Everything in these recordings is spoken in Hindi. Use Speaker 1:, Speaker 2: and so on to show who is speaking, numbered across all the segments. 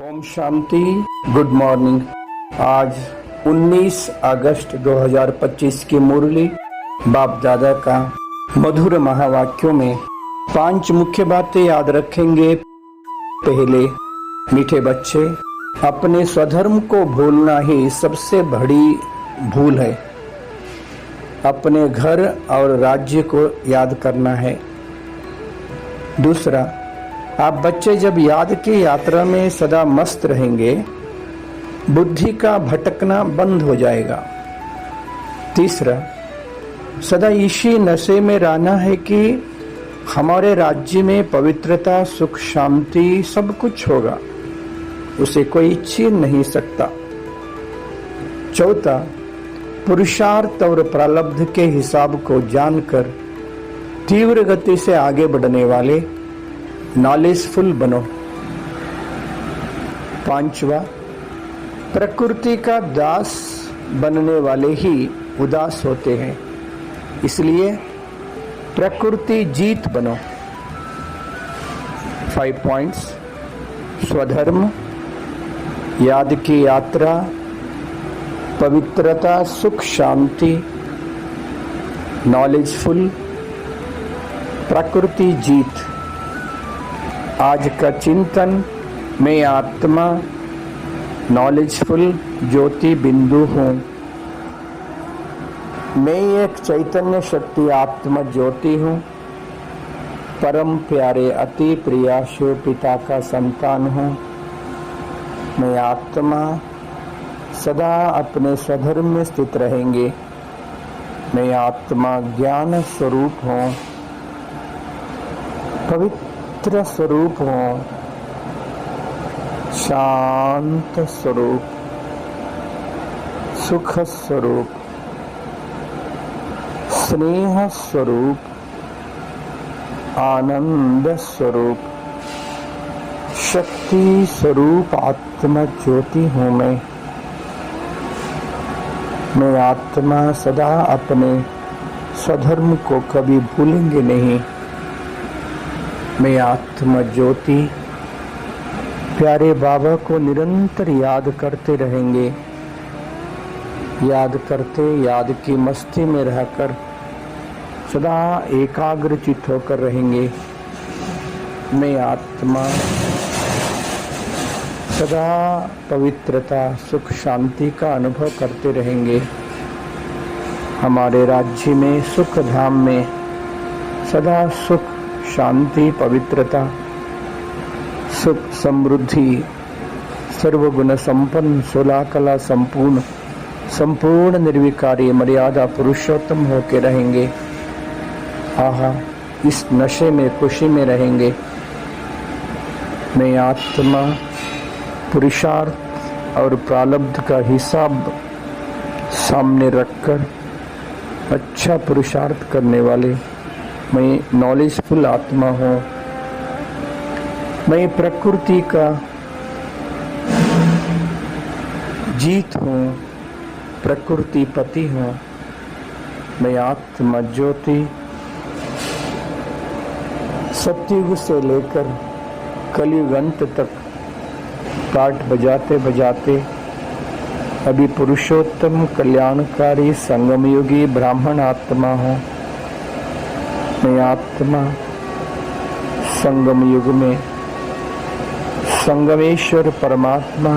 Speaker 1: ओम शांति। Good morning. आज 19 अगस्त 2025 की मुरली बाप दादा का मधुर महावाक्यों में 5 मुख्य बातें याद रखेंगे। पहले, मीठे बच्चे, अपने स्वधर्म को भूलना ही सबसे बड़ी भूल है। अपने घर और राज्य को याद करना है। दूसरा, आप बच्चे जब याद की यात्रा में सदा मस्त रहेंगे, बुद्धि का भटकना बंद हो जाएगा। तीसरा, सदा इसी नशे में रहना है कि हमारे राज्य में पवित्रता, सुख, शांति सब कुछ होगा, उसे कोई छीन नहीं सकता। चौथा, पुरुषार्थ और प्रारब्ध के हिसाब को जानकर तीव्र गति से आगे बढ़ने वाले नॉलेजफुल बनो। पांचवा, प्रकृति का दास बनने वाले ही उदास होते हैं, इसलिए प्रकृति जीत बनो। 5 पॉइंट्स: स्वधर्म, याद की यात्रा, पवित्रता, सुख, शांति, नॉलेजफुल, प्रकृति जीत। आज का चिंतन: मैं आत्मा, नॉलेजफुल ज्योति बिंदु हूँ। मैं एक चैतन्य शक्ति आत्मा ज्योति हूँ। परम प्यारे अति प्रिया शिव पिता का संतान हूँ। मैं आत्मा सदा अपने स्वधर्म में स्थित रहेंगे। मैं आत्मा ज्ञान स्वरूप हूँ, पवित्र स्वरूप हूँ, शांत स्वरूप, सुख स्वरूप, स्नेह स्वरूप, आनंद स्वरूप, शक्ति स्वरूप आत्मा ज्योति हूँ। मैं आत्मा सदा अपने स्वधर्म को कभी भूलेंगे नहीं। मैं आत्मा ज्योति प्यारे बाबा को निरंतर याद करते रहेंगे। याद करते याद की मस्ती में रहकर सदा एकाग्र चित्त होकर रहेंगे। मैं आत्मा सदा पवित्रता, सुख, शांति का अनुभव करते रहेंगे। हमारे राज्य में, सुख धाम में सदा सुख, शांति, पवित्रता, सुख, समृद्धि, सर्वगुण संपन्न, 16 कला संपूर्ण, संपूर्ण निर्विकारी मर्यादा पुरुषोत्तम होके रहेंगे। आहा, इस नशे में, खुशी में रहेंगे। मैं आत्मा पुरुषार्थ और प्रारब्ध का हिसाब सामने रखकर अच्छा पुरुषार्थ करने वाले मैं नॉलेजफुल आत्मा हूँ। मैं प्रकृति का जीत हूँ, प्रकृति पति हूँ। मैं आत्मा ज्योति सत्युग से लेकर कलयुग अंत तक पाठ बजाते बजाते अभी पुरुषोत्तम कल्याणकारी संगमयुगी ब्राह्मण आत्मा हूँ। मैं आत्मा संगम युग में संगमेश्वर परमात्मा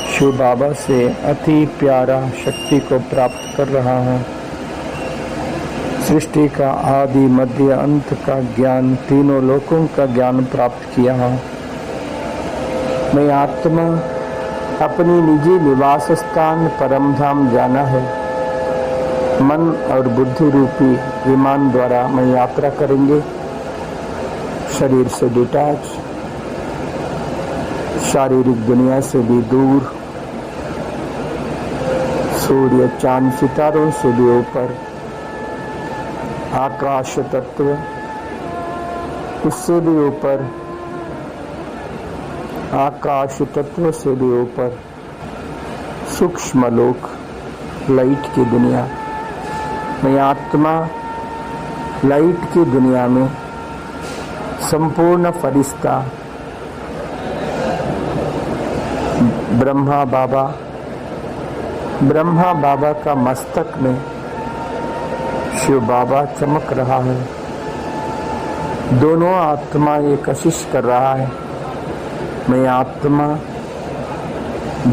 Speaker 1: शिव बाबा से अति प्यारा शक्ति को प्राप्त कर रहा हूँ। सृष्टि का आदि मध्य अंत का ज्ञान, तीनों लोकों का ज्ञान प्राप्त किया हूँ। मैं आत्मा अपनी निजी निवास स्थान परम धाम जाना है। मन और बुद्धि रूपी विमान द्वारा मैं यात्रा करेंगे। शरीर से डिटैच, शारीरिक दुनिया से भी दूर, सूर्य, चांद, सितारों से भी ऊपर, आकाश तत्व उससे भी ऊपर, आकाश तत्व से भी ऊपर, सूक्ष्म लोक, लाइट की दुनिया। मैं आत्मा लाइट की दुनिया में संपूर्ण फरिश्ता, ब्रह्मा बाबा का मस्तक में शिव बाबा चमक रहा है। दोनों आत्मा ये कशिश कर रहा है, मैं आत्मा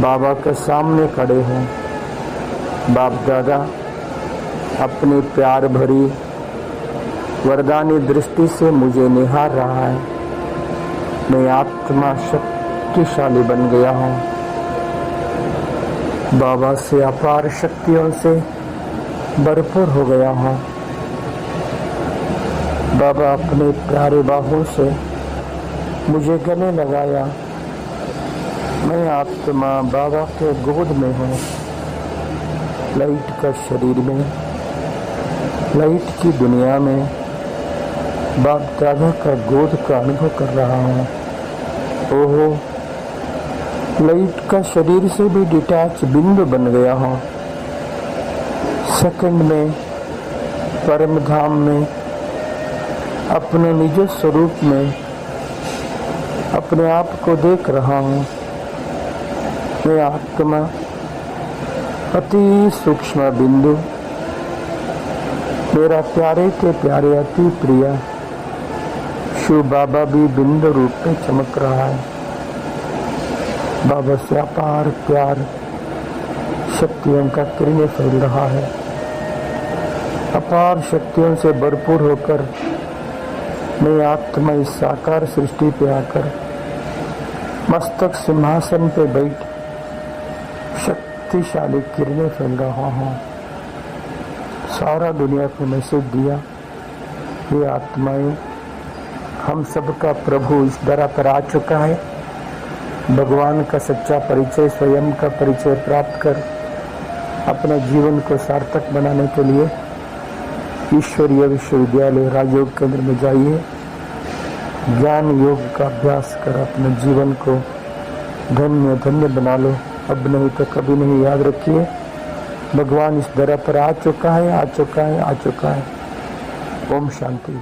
Speaker 1: बाबा के सामने खड़े हूँ। बाप दादा अपनी प्यार भरी वरदानी दृष्टि से मुझे निहार रहा है। मैं आत्मा शक्तिशाली बन गया हूँ। बाबा से अपार शक्तियों से भरपूर हो गया हूँ। बाबा अपने प्यारे बाहों से मुझे गले लगाया। मैं आत्मा बाबा के गोद में हूँ। लाइट का शरीर में, लाइट की दुनिया में बाप दादा का गोद का अनुभव कर रहा हूँ। ओहो, लाइट का शरीर से भी डिटैच बिंदु बन गया हूँ। सेकंड में परम धाम में अपने निज स्वरूप में अपने आप को देख रहा हूँ। मैं आत्मा अति सूक्ष्म बिंदु, मेरा प्यारे के प्यारे अति प्रिय शिव बाबा भी बिंदु रूप में चमक रहा है। बाबा से अपार प्यार शक्तियों का किरणें फैल रहा है। अपार शक्तियों से भरपूर होकर मैं आत्मा इस साकार सृष्टि पे आकर मस्तक सिंहासन पे बैठ शक्तिशाली किरणें फैल रहा हूँ। सारा दुनिया को मैसेज दिया, ये आत्माएं हम सबका प्रभु इस दरा पर आ चुका है। भगवान का सच्चा परिचय, स्वयं का परिचय प्राप्त कर अपने जीवन को सार्थक बनाने के लिए ईश्वरीय विश्वविद्यालय राजयोग केंद्र में जाइए। ज्ञान योग का अभ्यास कर अपने जीवन को धन्य धन्य बना लो। अब नहीं तो कभी नहीं। याद रखिए, भगवान इस दरा पर आ चुका है। ओम शांति।